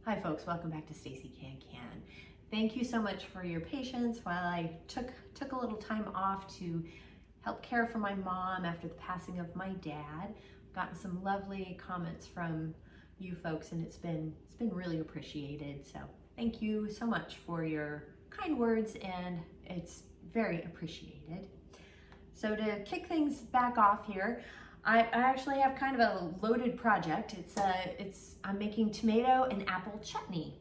Hi folks, welcome back to Stacey Can. Thank you so much for your patience while I took a little time off to help care for my mom after the passing of my dad. Gotten some lovely comments from you folks and it's been really appreciated. So thank you so much for your kind words and it's very appreciated. So to kick things back off here, I actually have kind of a loaded project. I'm making tomato and apple chutney.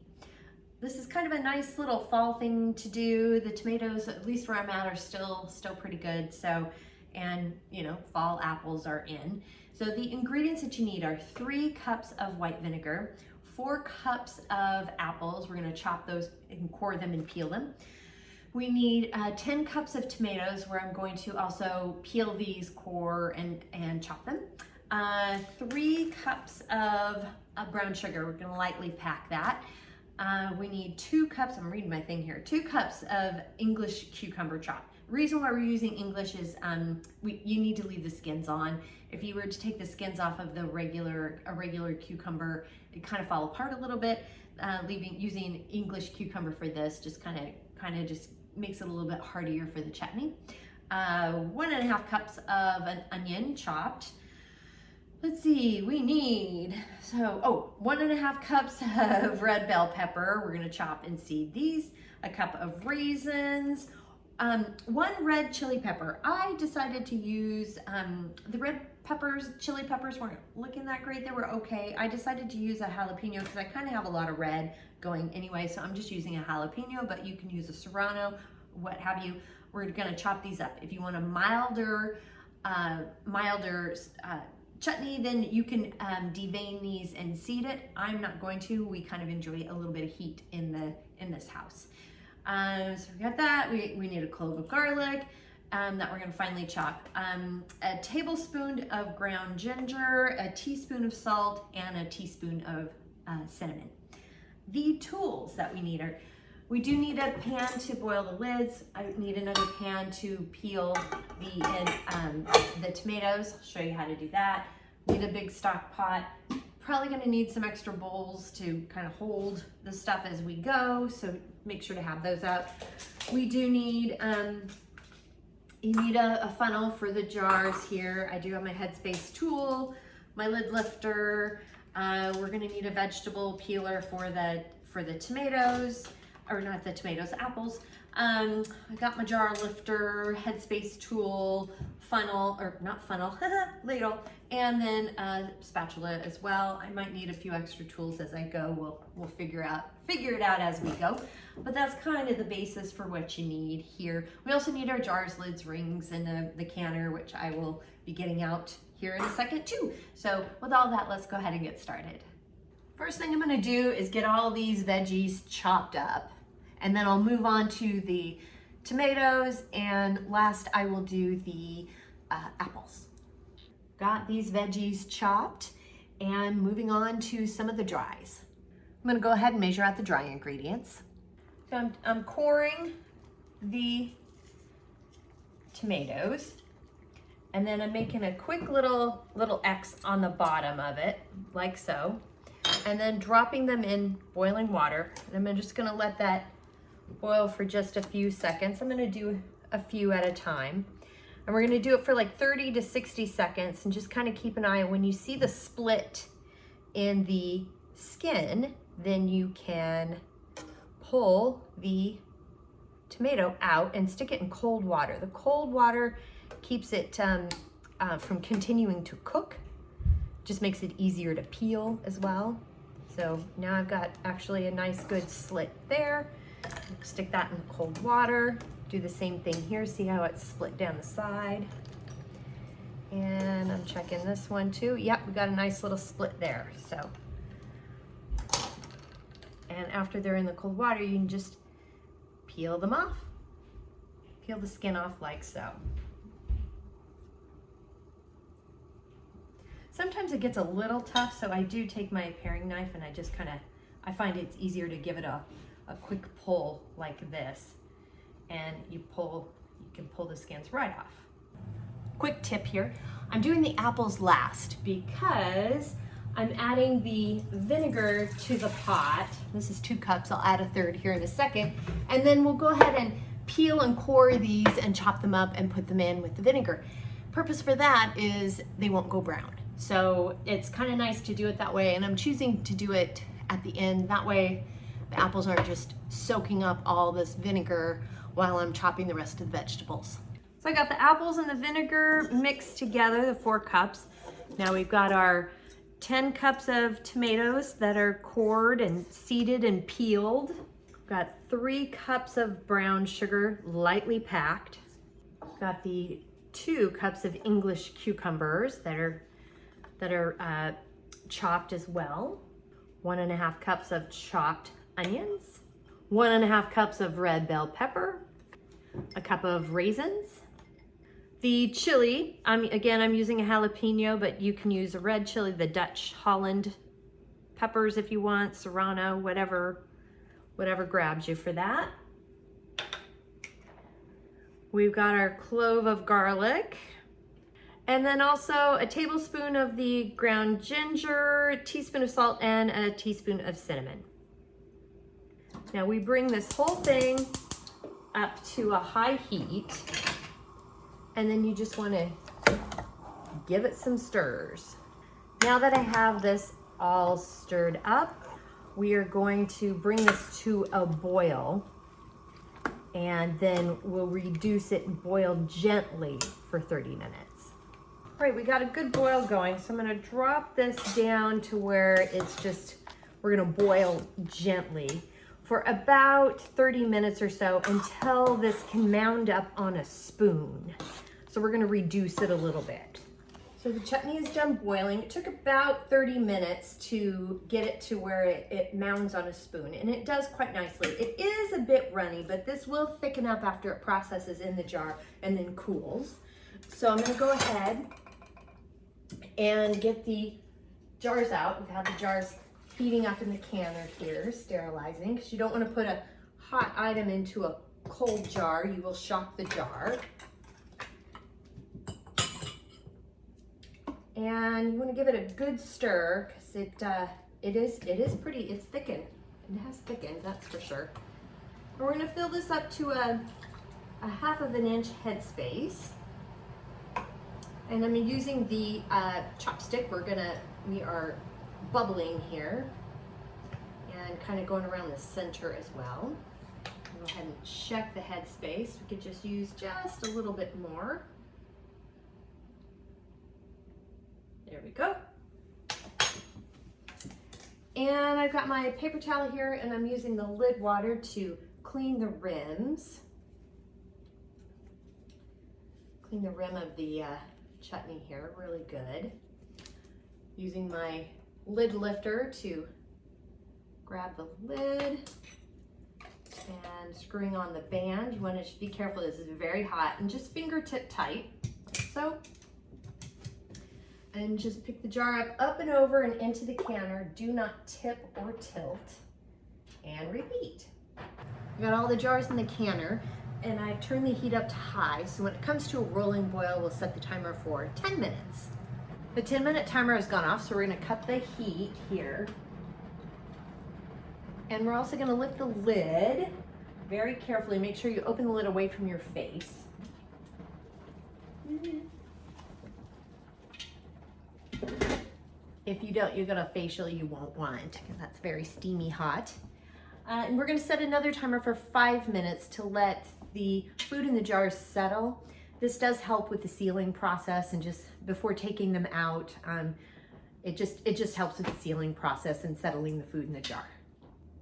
This is kind of a nice little fall thing to do. The tomatoes, at least where I'm at, are still pretty good. So, and you know, fall apples are in. So the ingredients that you need are 3 cups of white vinegar, 4 cups of apples. We're gonna chop those and core them and peel them. We need 10 cups of tomatoes where I'm going to also peel these, core, and chop them. 3 cups of brown sugar. We're gonna lightly pack that. We need 2 cups, I'm reading my thing here, 2 cups of English cucumber chop. The reason why we're using English is you need to leave the skins on. If you were to take the skins off of a regular cucumber, it kind of fall apart a little bit. Using English cucumber for this just kind of just makes it a little bit heartier for the chutney. 1.5 cups of an onion chopped. Let's see, we need, 1.5 cups of red bell pepper. We're gonna chop and seed these. A cup of raisins. 1 red chili pepper. I decided to use, the red chili peppers weren't looking that great. They were okay. I decided to use a jalapeno because I kind of have a lot of red going anyway, so I'm just using a jalapeno, but you can use a serrano, what have you. We're gonna chop these up. If you want a milder chutney, then you can devein these and seed it. I'm not going to. We kind of enjoy a little bit of heat in this house. So we got that. We need a clove of garlic that we're gonna finely chop. A tablespoon of ground ginger, a teaspoon of salt, and a teaspoon of cinnamon. The tools that we need are, we do need a pan to boil the lids. I need another pan to peel the tomatoes. I'll show you how to do that. Need a big stock pot. Probably gonna need some extra bowls to kind of hold the stuff as we go, so make sure to have those out. We do need, you need a funnel for the jars here. I do have my Headspace tool, my lid lifter. We're gonna need a vegetable peeler for the tomatoes, or not the tomatoes, apples. I got my jar lifter, Headspace tool, funnel, or not funnel, ladle, and then a spatula as well. I might need a few extra tools as I go. We'll figure it out as we go. But that's kind of the basis for what you need here. We also need our jars, lids, rings, and the canner, which I will be getting out here in a second too. So with all that, let's go ahead and get started. First thing I'm gonna do is get all these veggies chopped up, and then I'll move on to the tomatoes, and last I will do the apples. Got these veggies chopped, and moving on to some of the dries. I'm gonna go ahead and measure out the dry ingredients. So I'm coring the tomatoes, and then I'm making a quick little X on the bottom of it, like so, and then dropping them in boiling water. And I'm just gonna let that boil for just a few seconds. I'm gonna do a few at a time. And we're gonna do it for like 30 to 60 seconds and just kind of keep an eye. When you see the split in the skin, then you can pull the tomato out and stick it in cold water. The cold water keeps it from continuing to cook, just makes it easier to peel as well. So now I've got actually a nice good slit there. Stick that in the cold water. Do the same thing here. See how it's split down the side. And I'm checking this one too. Yep, we got a nice little split there. So, and after they're in the cold water, you can just peel them off. Peel the skin off like so. Sometimes it gets a little tough, so I do take my paring knife and I just I find it's easier to give it a quick pull like this, and you can pull the skins right off. Quick tip here, I'm doing the apples last because I'm adding the vinegar to the pot. This is 2 cups. I'll add a third here in a second. And then we'll go ahead and peel and core these and chop them up and put them in with the vinegar. Purpose for that is they won't go brown. So it's kind of nice to do it that way. And I'm choosing to do it at the end. That way the apples aren't just soaking up all this vinegar while I'm chopping the rest of the vegetables. So I got the apples and the vinegar mixed together, the 4 cups. Now we've got our 10 cups of tomatoes that are cored and seeded and peeled. We've got 3 cups of brown sugar, lightly packed. We've got the 2 cups of English cucumbers that are chopped as well. 1.5 cups of chopped onions. 1.5 cups of red bell pepper. A cup of raisins. The chili, I'm using a jalapeno, but you can use a red chili, the Dutch Holland peppers if you want, serrano, whatever grabs you for that. We've got our clove of garlic, and then also a tablespoon of the ground ginger, a teaspoon of salt, and a teaspoon of cinnamon. Now we bring this whole thing up to a high heat. And then you just want to give it some stirs. Now that I have this all stirred up, we are going to bring this to a boil, and then we'll reduce it and boil gently for 30 minutes. All right, we got a good boil going, so I'm going to drop this down to where it's just, we're going to boil gently for about 30 minutes or so until this can mound up on a spoon. So we're gonna reduce it a little bit. So the chutney is done boiling. It took about 30 minutes to get it to where it mounds on a spoon, and it does quite nicely. It is a bit runny, but this will thicken up after it processes in the jar and then cools. So I'm gonna go ahead and get the jars out. We've had the jars heating up in the canner here, sterilizing, because you don't want to put a hot item into a cold jar. You will shock the jar. And you want to give it a good stir, because it's thickened. It has thickened, that's for sure. And we're going to fill this up to a 1/2 inch headspace. And I'm using the chopstick. We are bubbling here and kind of going around the center as well. Go ahead and check the headspace. We could just use just a little bit more. There we go. And I've got my paper towel here, and I'm using the lid water to clean the rims. Clean the rim of the chutney here really good. Using my lid lifter to grab the lid and screwing on the band. You want to be careful, this is very hot, and just fingertip tight, like so. And just pick the jar up and over and into the canner. Do not tip or tilt, and repeat. I got all the jars in the canner, and I've turned the heat up to high, so when it comes to a rolling boil, we'll set the timer for 10 minutes. The 10-minute timer has gone off, so we're gonna cut the heat here. And we're also gonna lift the lid very carefully. Make sure you open the lid away from your face. If you don't, you're gonna facial you won't want, because that's very steamy hot. And we're gonna set another timer for 5 minutes to let the food in the jars settle. This does help with the sealing process, and just before taking them out, it just helps with the sealing process and settling the food in the jar.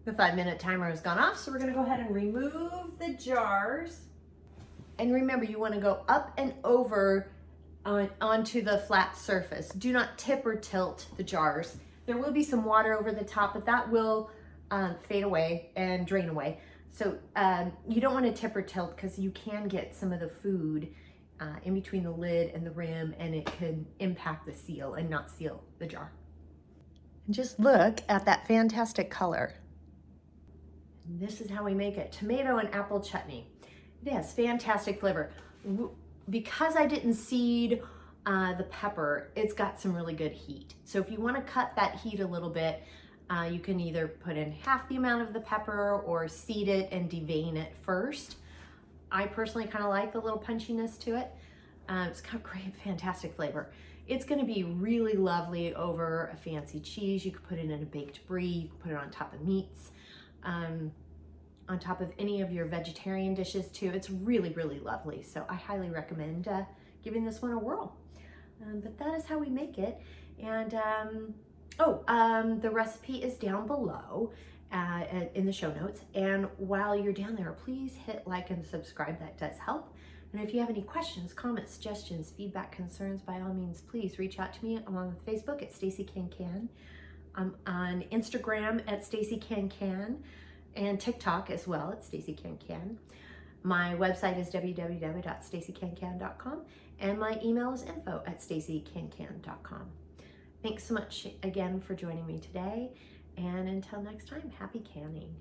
The 5-minute timer has gone off, so we're gonna go ahead and remove the jars. And remember, you wanna go up and over onto the flat surface. Do not tip or tilt the jars. There will be some water over the top, but that will fade away and drain away. So you don't want to tip or tilt, because you can get some of the food in between the lid and the rim, and it could impact the seal and not seal the jar. And just look at that fantastic color. And this is how we make it. Tomato and apple chutney. It has fantastic flavor. Because I didn't seed the pepper, it's got some really good heat. So if you want to cut that heat a little bit, you can either put in half the amount of the pepper or seed it and devein it first. I personally kind of like the little punchiness to it. It's got great, fantastic flavor. It's going to be really lovely over a fancy cheese. You could put it in a baked brie, you can put it on top of meats, on top of any of your vegetarian dishes too. It's really, really lovely. So I highly recommend giving this one a whirl. But that is how we make it. And the recipe is down below in the show notes. And while you're down there, please hit like and subscribe. That does help. And if you have any questions, comments, suggestions, feedback, concerns, by all means, please reach out to me. I'm on Facebook at Stacey Can. I'm on Instagram at Stacey Can, and TikTok as well at Stacey Can. My website is www.staceycancan.com, and my email is info@staceycancan.com. Thanks so much again for joining me today, and until next time, happy canning.